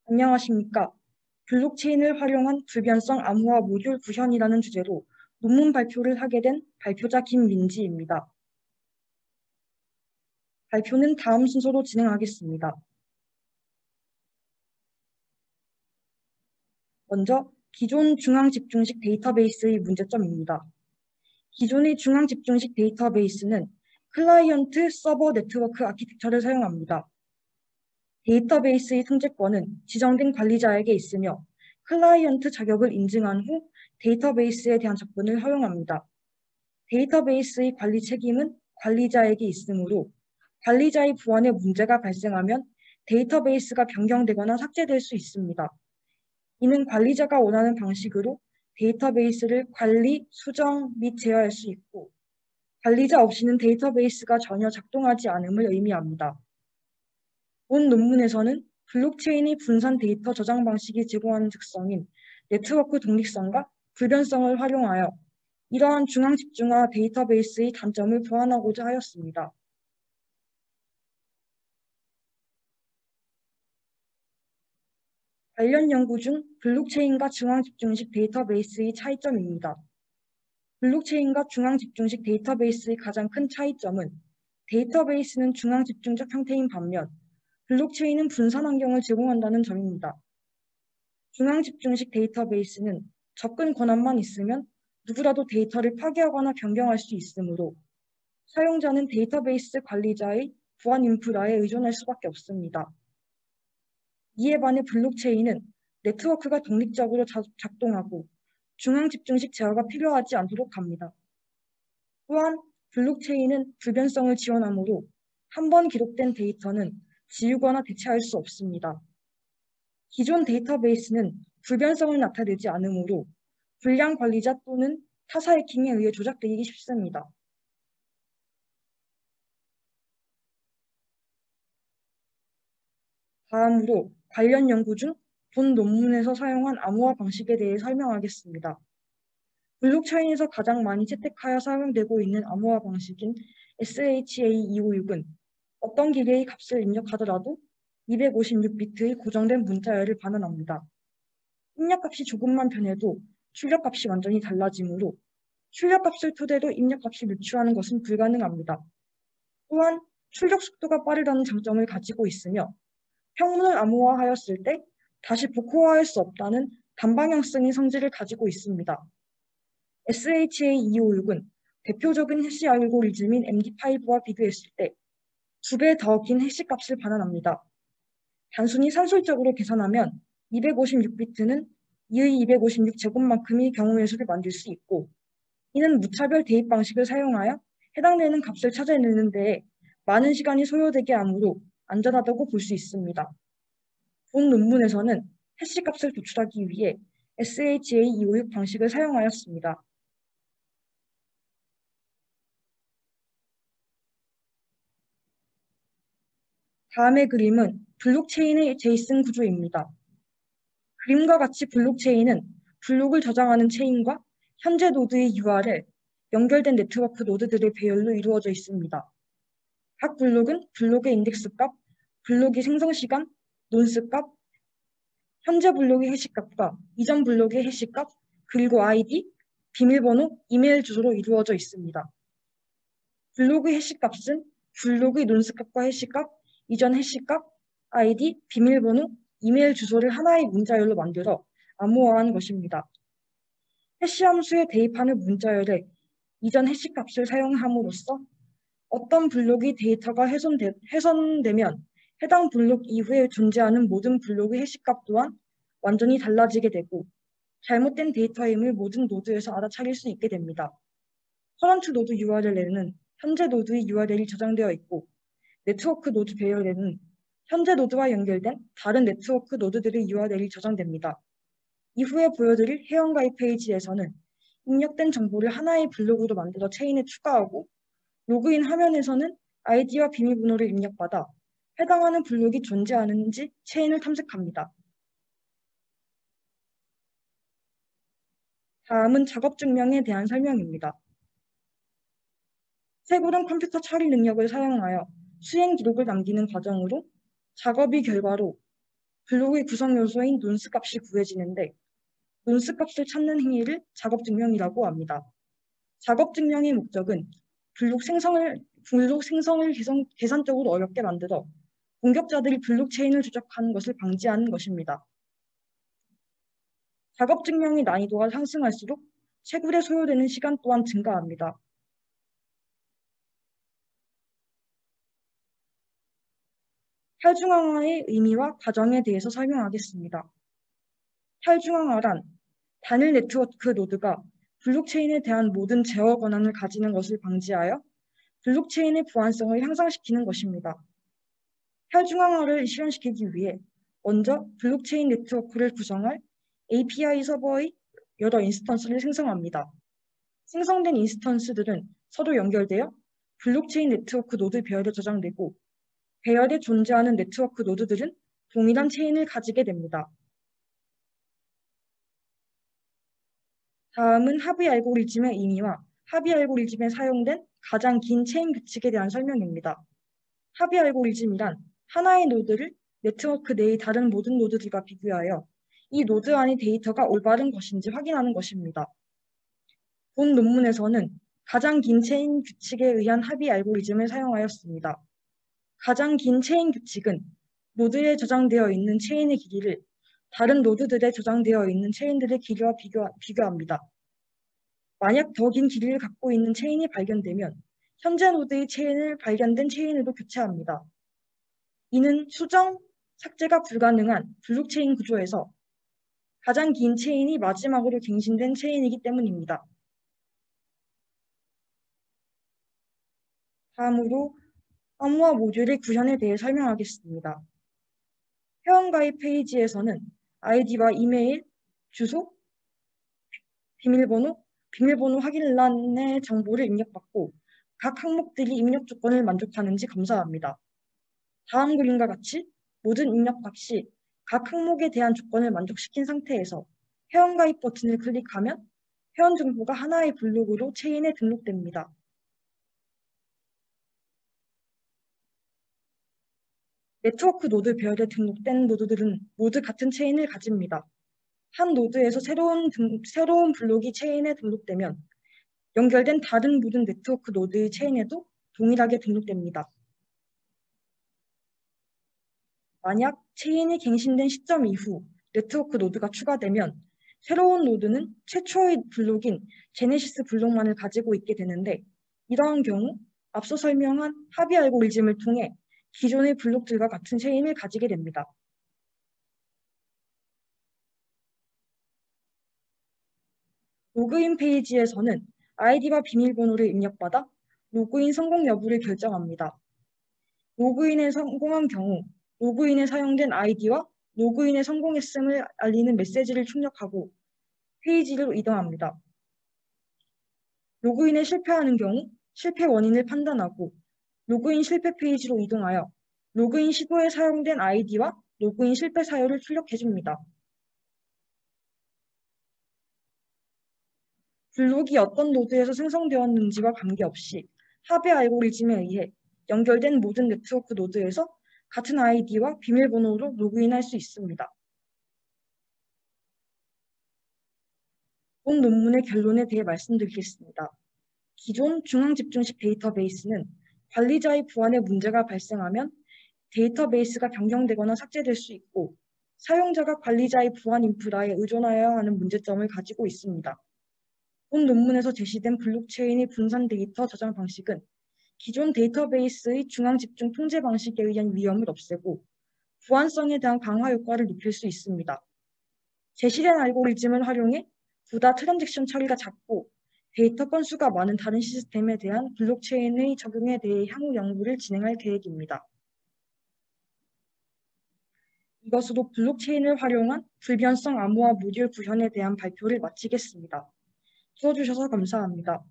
안녕하십니까. 블록체인을 활용한 불변성 암호화 모듈 구현이라는 주제로 논문 발표를 하게 된 발표자 김민지입니다. 발표는 다음 순서로 진행하겠습니다. 먼저 기존 중앙집중식 데이터베이스의 문제점입니다. 기존의 중앙집중식 데이터베이스는 클라이언트 서버 네트워크 아키텍처를 사용합니다. 데이터베이스의 통제권은 지정된 관리자에게 있으며 클라이언트 자격을 인증한 후 데이터베이스에 대한 접근을 허용합니다. 데이터베이스의 관리 책임은 관리자에게 있으므로 관리자의 보안에 문제가 발생하면 데이터베이스가 변경되거나 삭제될 수 있습니다. 이는 관리자가 원하는 방식으로 데이터베이스를 관리, 수정 및 제어할 수 있고 관리자 없이는 데이터베이스가 전혀 작동하지 않음을 의미합니다. 본 논문에서는 블록체인의 분산 데이터 저장 방식이 제공하는 특성인 네트워크 독립성과 불변성을 활용하여 이러한 중앙 집중화 데이터베이스의 단점을 보완하고자 하였습니다. 관련 연구 중 블록체인과 중앙 집중식 데이터베이스의 차이점입니다. 블록체인과 중앙 집중식 데이터베이스의 가장 큰 차이점은 데이터베이스는 중앙 집중적 형태인 반면 블록체인은 분산 환경을 제공한다는 점입니다. 중앙 집중식 데이터베이스는 접근 권한만 있으면 누구라도 데이터를 파괴하거나 변경할 수 있으므로 사용자는 데이터베이스 관리자의 보안 인프라에 의존할 수밖에 없습니다. 이에 반해 블록체인은 네트워크가 독립적으로 작동하고 중앙 집중식 제어가 필요하지 않도록 합니다. 또한 블록체인은 불변성을 지원하므로 한 번 기록된 데이터는 지우거나 대체할 수 없습니다. 기존 데이터베이스는 불변성을 나타내지 않으므로 불량 관리자 또는 타사 해킹에 의해 조작되기 쉽습니다. 다음으로 관련 연구 중 본 논문에서 사용한 암호화 방식에 대해 설명하겠습니다. 블록체인에서 가장 많이 채택하여 사용되고 있는 암호화 방식인 SHA-256은 어떤 기계의 값을 입력하더라도 256비트의 고정된 문자열을 반환합니다. 입력값이 조금만 변해도 출력값이 완전히 달라지므로 출력값을 토대로 입력값을 유추하는 것은 불가능합니다. 또한 출력 속도가 빠르다는 장점을 가지고 있으며 평문을 암호화하였을 때 다시 복호화할 수 없다는 단방향성의 성질을 가지고 있습니다. SHA-256은 대표적인 해시 알고리즘인 MD5와 비교했을 때 2배 더 긴 해시 값을 반환합니다. 단순히 산술적으로 계산하면 256비트는 이의 256제곱만큼의 경우의 수를 만들 수 있고 이는 무차별 대입 방식을 사용하여 해당되는 값을 찾아내는 데에 많은 시간이 소요되게 하므로 안전하다고 볼 수 있습니다. 본 논문에서는 해시 값을 도출하기 위해 SHA-256 방식을 사용하였습니다. 다음의 그림은 블록체인의 제이슨 구조입니다. 그림과 같이 블록체인은 블록을 저장하는 체인과 현재 노드의 URL, 연결된 네트워크 노드들의 배열로 이루어져 있습니다. 각 블록은 블록의 인덱스 값, 블록의 생성 시간, 논스 값, 현재 블록의 해시값과 이전 블록의 해시값, 그리고 아이디, 비밀번호, 이메일 주소로 이루어져 있습니다. 블록의 해시값은 블록의 논스값과 해시값, 이전 해시값, 아이디, 비밀번호, 이메일 주소를 하나의 문자열로 만들어 암호화한 것입니다. 해시 함수에 대입하는 문자열에 이전 해시값을 사용함으로써 어떤 블록의 데이터가 훼손되면 해당 블록 이후에 존재하는 모든 블록의 해시값 또한 완전히 달라지게 되고 잘못된 데이터임을 모든 노드에서 알아차릴 수 있게 됩니다. 커런트 노드 URL에는 현재 노드의 URL이 저장되어 있고 네트워크 노드 배열에는 현재 노드와 연결된 다른 네트워크 노드들의 URL이 저장됩니다. 이후에 보여드릴 회원가입 페이지에서는 입력된 정보를 하나의 블록으로 만들어 체인에 추가하고 로그인 화면에서는 아이디와 비밀번호를 입력받아 해당하는 블록이 존재하는지 체인을 탐색합니다. 다음은 작업 증명에 대한 설명입니다. 세부른 컴퓨터 처리 능력을 사용하여 수행 기록을 남기는 과정으로 작업의 결과로 블록의 구성 요소인 논스 값이 구해지는데 논스 값을 찾는 행위를 작업 증명이라고 합니다. 작업 증명의 목적은 블록 생성을 계산적으로 어렵게 만들어 공격자들이 블록체인을 조작하는 것을 방지하는 것입니다. 작업 증명의 난이도가 상승할수록 채굴에 소요되는 시간 또한 증가합니다. 탈중앙화의 의미와 과정에 대해서 설명하겠습니다. 탈중앙화란 단일 네트워크 노드가 블록체인에 대한 모든 제어 권한을 가지는 것을 방지하여 블록체인의 보안성을 향상시키는 것입니다. 탈중앙화를 실현시키기 위해 먼저 블록체인 네트워크를 구성할 API 서버의 여러 인스턴스를 생성합니다. 생성된 인스턴스들은 서로 연결되어 블록체인 네트워크 노드 배열에 저장되고 배열에 존재하는 네트워크 노드들은 동일한 체인을 가지게 됩니다. 다음은 하비 알고리즘의 의미와 하비 알고리즘에 사용된 가장 긴 체인 규칙에 대한 설명입니다. 하비 알고리즘이란 하나의 노드를 네트워크 내의 다른 모든 노드들과 비교하여 이 노드 안의 데이터가 올바른 것인지 확인하는 것입니다. 본 논문에서는 가장 긴 체인 규칙에 의한 합의 알고리즘을 사용하였습니다. 가장 긴 체인 규칙은 노드에 저장되어 있는 체인의 길이를 다른 노드들에 저장되어 있는 체인들의 길이와 비교합니다. 만약 더 긴 길이를 갖고 있는 체인이 발견되면 현재 노드의 체인을 발견된 체인으로 교체합니다. 이는 수정, 삭제가 불가능한 블록체인 구조에서 가장 긴 체인이 마지막으로 갱신된 체인이기 때문입니다. 다음으로 암호화 모듈의 구현에 대해 설명하겠습니다. 회원가입 페이지에서는 아이디와 이메일, 주소, 비밀번호 확인란의 정보를 입력받고 각 항목들이 입력 조건을 만족하는지 검사합니다. 다음 그림과 같이 모든 입력값이 각 항목에 대한 조건을 만족시킨 상태에서 회원가입 버튼을 클릭하면 회원 정보가 하나의 블록으로 체인에 등록됩니다. 네트워크 노드 배열에 등록된 노드들은 모두 같은 체인을 가집니다. 한 노드에서 새로운 블록이 체인에 등록되면 연결된 다른 모든 네트워크 노드의 체인에도 동일하게 등록됩니다. 만약 체인이 갱신된 시점 이후 네트워크 노드가 추가되면 새로운 노드는 최초의 블록인 제네시스 블록만을 가지고 있게 되는데 이러한 경우 앞서 설명한 합의 알고리즘을 통해 기존의 블록들과 같은 체인을 가지게 됩니다. 로그인 페이지에서는 아이디와 비밀번호를 입력받아 로그인 성공 여부를 결정합니다. 로그인에 성공한 경우 로그인에 사용된 아이디와 로그인에 성공했음을 알리는 메시지를 출력하고 페이지로 이동합니다. 로그인에 실패하는 경우 실패 원인을 판단하고 로그인 실패 페이지로 이동하여 로그인 시도에 사용된 아이디와 로그인 실패 사유를 출력해줍니다. 블록이 어떤 노드에서 생성되었는지와 관계없이 합의 알고리즘에 의해 연결된 모든 네트워크 노드에서 같은 아이디와 비밀번호로 로그인할 수 있습니다. 본 논문의 결론에 대해 말씀드리겠습니다. 기존 중앙집중식 데이터베이스는 관리자의 보안에 문제가 발생하면 데이터베이스가 변경되거나 삭제될 수 있고 사용자가 관리자의 보안 인프라에 의존하여야 하는 문제점을 가지고 있습니다. 본 논문에서 제시된 블록체인의 분산 데이터 저장 방식은 기존 데이터베이스의 중앙집중 통제 방식에 의한 위험을 없애고 보안성에 대한 강화 효과를 높일 수 있습니다. 제시된 알고리즘을 활용해 보다 트랜잭션 처리가 작고 데이터 건수가 많은 다른 시스템에 대한 블록체인의 적용에 대해 향후 연구를 진행할 계획입니다. 이것으로 블록체인을 활용한 불변성 암호화 모듈 구현에 대한 발표를 마치겠습니다. 들어주셔서 감사합니다.